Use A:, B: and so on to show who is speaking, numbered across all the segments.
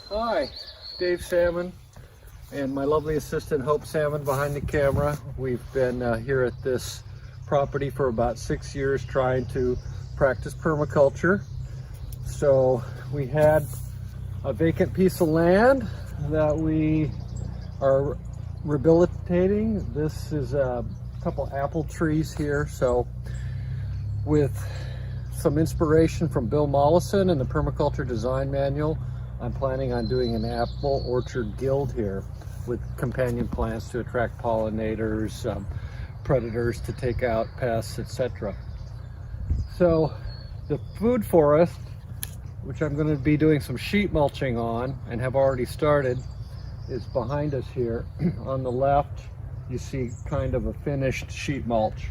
A: Hi, Dave Salmon and my lovely assistant Hope Salmon behind the camera. We've been here at this property for about 6 years trying to practice permaculture. So we had a vacant piece of land that we are rehabilitating. This is a couple apple trees here. So with some inspiration from Bill Mollison and the Permaculture Design Manual, I'm planning on doing an apple orchard guild here with companion plants to attract pollinators, predators to take out pests, etc. So the food forest, which I'm going to be doing some sheet mulching on and have already started, is behind us here. On the left, you see kind of a finished sheet mulch.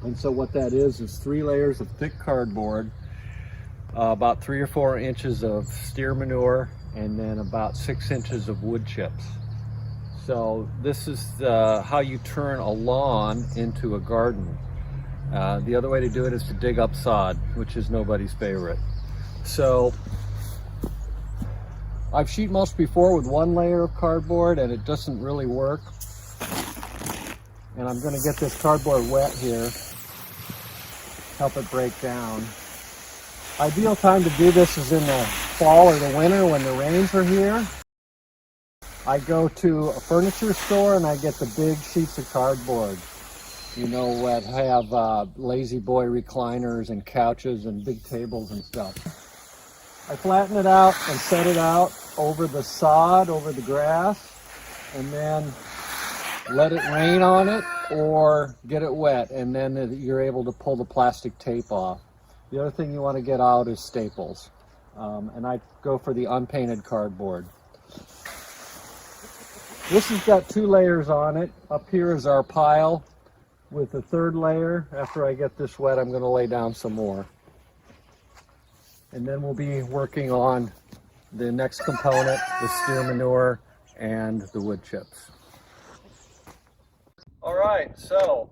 A: And so what that is 3 layers of thick cardboard, about 3 or 4 inches of steer manure, and then about 6 inches of wood chips. So this is how you turn a lawn into a garden. The other way to do it is to dig up sod, which is nobody's favorite. So I've sheet mulched before with 1 layer of cardboard and it doesn't really work. And I'm going to get this cardboard wet here, help it break down. Ideal time to do this is in the fall or the winter when the rains are here. I go to a furniture store and I get the big sheets of cardboard. You know what, have lazy boy recliners and couches and big tables and stuff. I flatten it out and set it out over the sod, over the grass, and then let it rain on it or get it wet, and then you're able to pull the plastic tape off. The other thing you want to get out is staples, and I go for the unpainted cardboard. This has got 2 layers on it. Up here is our pile with the 3rd layer. After I get this wet, I'm going to lay down some more. And then we'll be working on the next component, the steer manure and the wood chips. All right, so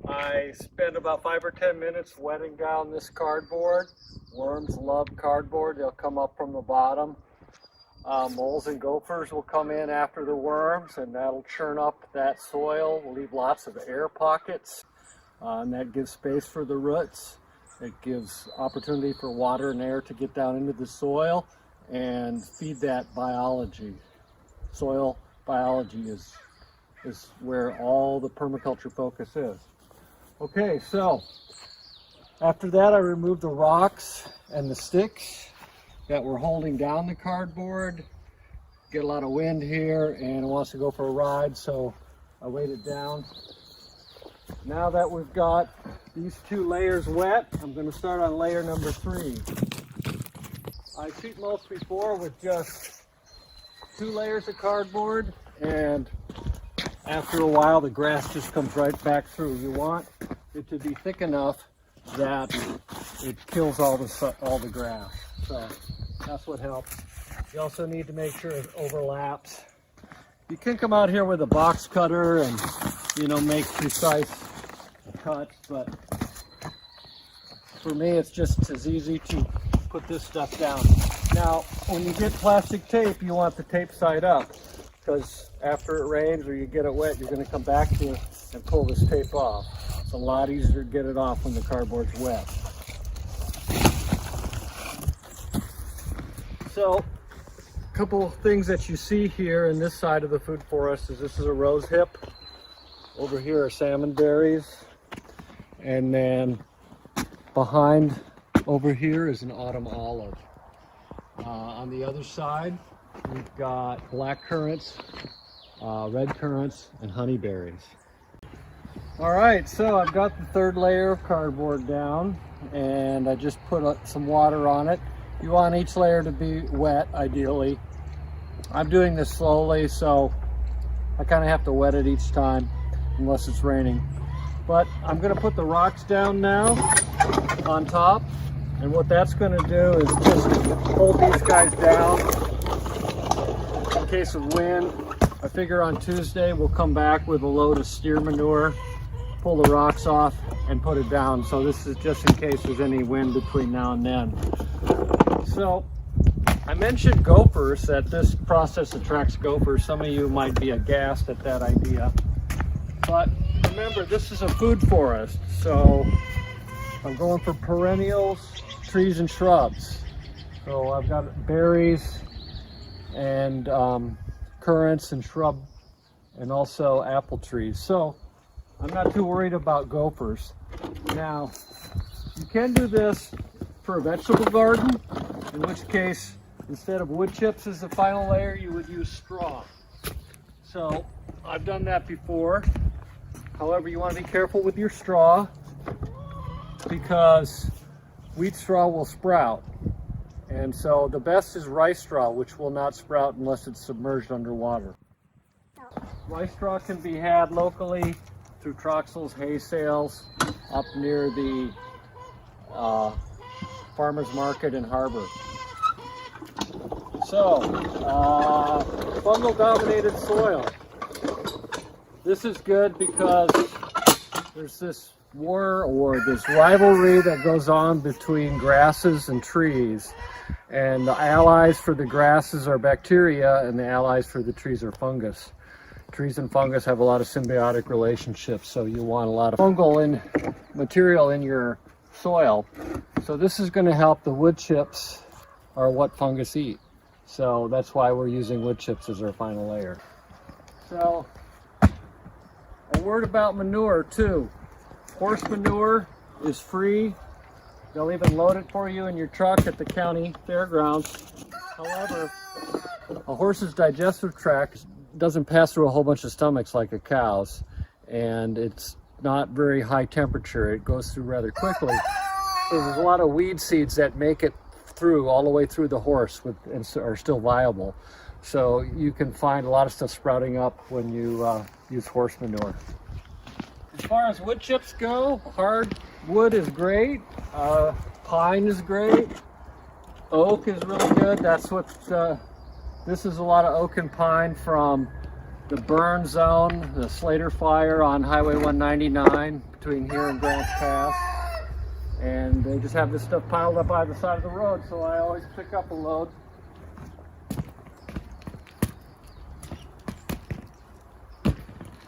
A: I spent about 5 or 10 minutes wetting down this cardboard. Worms love cardboard. They'll come up from the bottom. Moles and gophers will come in after the worms, and that'll churn up that soil. We'll leave lots of air pockets, and that gives space for the roots. It gives opportunity for water and air to get down into the soil and feed that biology. Soil biology is where all the permaculture focus is. Okay, so after that I removed the rocks and the sticks that were holding down the cardboard. Get a lot of wind here and it wants to go for a ride, so I weighed it down. Now that we've got these 2 layers wet, I'm going to start on layer number 3. I sheet mulched before with just 2 layers of cardboard, and after a while the grass just comes right back through. You want it to be thick enough that it kills all the grass. So that's what helps. You also need to make sure it overlaps. You can come out here with a box cutter and, make precise cuts, but for me it's just as easy to put this stuff down. Now, when you get plastic tape, you want the tape side up, because after it rains or you get it wet, you're going to come back to it and pull this tape off. It's a lot easier to get it off when the cardboard's wet. So, a couple of things that you see here in this side of the food forest is this is a rose hip. Over here are salmon berries. And then behind over here is an autumn olive. On the other side, we've got black currants, red currants, and honeyberries. All right, so I've got the 3rd layer of cardboard down, and I just put some water on it. You want each layer to be wet, ideally. I'm doing this slowly, so I kind of have to wet it each time, unless it's raining. But I'm going to put the rocks down now on top, and what that's going to do is just hold these guys down in case of wind. I figure on Tuesday we'll come back with a load of steer manure, pull the rocks off, and put it down. So this is just in case there's any wind between now and then. So I mentioned gophers, that this process attracts gophers. Some of you might be aghast at that idea. But remember, this is a food forest, so I'm going for perennials, trees and shrubs. So I've got berries and currants and shrub and also apple trees. So I'm not too worried about gophers. Now, you can do this for a vegetable garden, in which case, instead of wood chips as the final layer, you would use straw. So I've done that before. However, you want to be careful with your straw because wheat straw will sprout. And so the best is rice straw, which will not sprout unless it's submerged underwater. Rice straw can be had locally through Troxel's hay sales up near the farmer's market in Harbor. So, fungal dominated soil. This is good because there's this war or this rivalry that goes on between grasses and trees. And the allies for the grasses are bacteria and the allies for the trees are fungus. Trees and fungus have a lot of symbiotic relationships, so you want a lot of fungal material in your soil. So this is going to help. The wood chips are what fungus eat. So that's why we're using wood chips as our final layer. So a word about manure too. Horse manure is free. They'll even load it for you in your truck at the county fairgrounds. However, a horse's digestive tract doesn't pass through a whole bunch of stomachs like a cow's, and it's not very high temperature. It goes through rather quickly. So there's a lot of weed seeds that make it through all the way through the horse and are still viable. So you can find a lot of stuff sprouting up when you use horse manure. As far as wood chips go, hard wood is great. Pine is great. Oak is really good. That's what this is. A lot of oak and pine from the burn zone, the Slater fire on Highway 199 between here and Grants Pass. And they just have this stuff piled up by the side of the road, so I always pick up a load.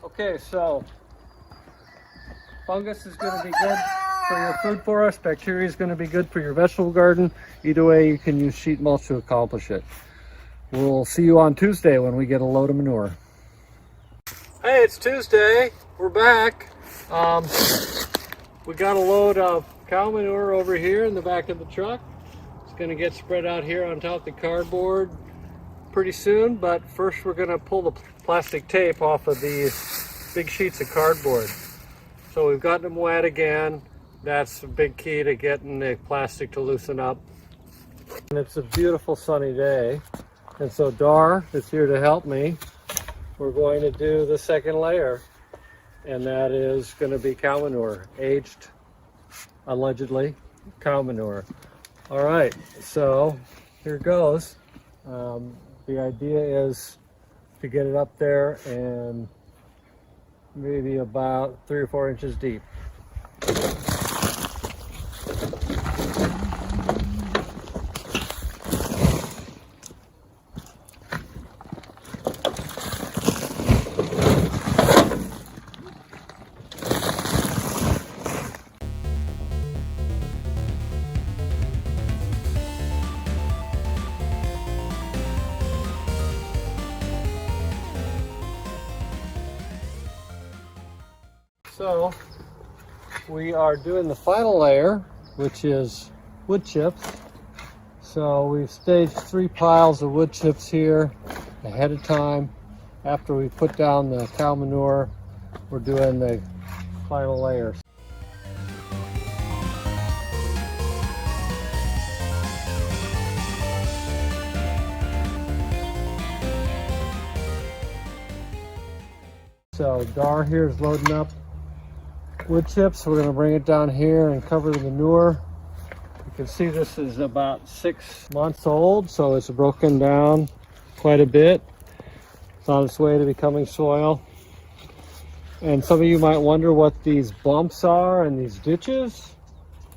A: Okay, so fungus is going to be good for your food forest. Bacteria is going to be good for your vegetable garden. Either way, you can use sheet mulch to accomplish it. We'll see you on Tuesday when we get a load of manure. Hey, it's Tuesday. We're back. We got a load of cow manure over here in the back of the truck. It's going to get spread out here on top of the cardboard pretty soon, but first we're going to pull the plastic tape off of these big sheets of cardboard. So we've gotten them wet again. That's a big key to getting the plastic to loosen up. And it's a beautiful sunny day, and so Dar is here to help me. We're going to do the second layer, and that is going to be cow manure, aged, allegedly, cow manure. All right, so here goes. The idea is to get it up there and maybe about 3 or 4 inches deep. So we are doing the final layer, which is wood chips. So we've staged 3 piles of wood chips here ahead of time. After we put down the cow manure, we're doing the final layers. So Dar here is loading up wood chips. We're going to bring it down here and cover the manure. You can see this is about 6 months old, so it's broken down quite a bit. It's on its way to becoming soil. And some of you might wonder what these bumps are and these ditches.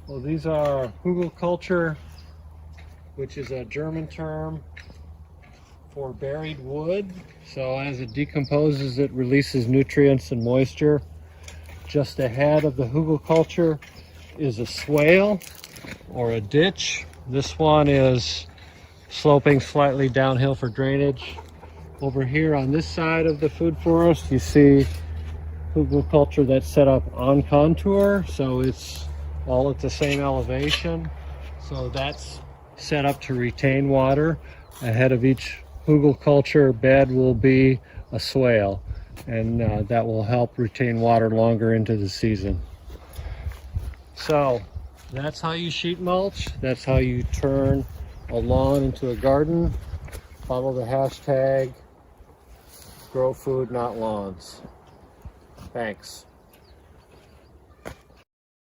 A: Well, these are permaculture which is a German term for buried wood. So as it decomposes, it releases nutrients and moisture. Just ahead of the hugelkultur is a swale or a ditch. This one is sloping slightly downhill for drainage. Over here on this side of the food forest, you see hugelkultur that's set up on contour, so it's all at the same elevation. So that's set up to retain water. Ahead of each hugelkultur bed will be a swale, and that will help retain water longer into the season. So that's how you sheet mulch. That's how you turn a lawn into a garden. Follow the hashtag Grow Food Not Lawns. Thanks.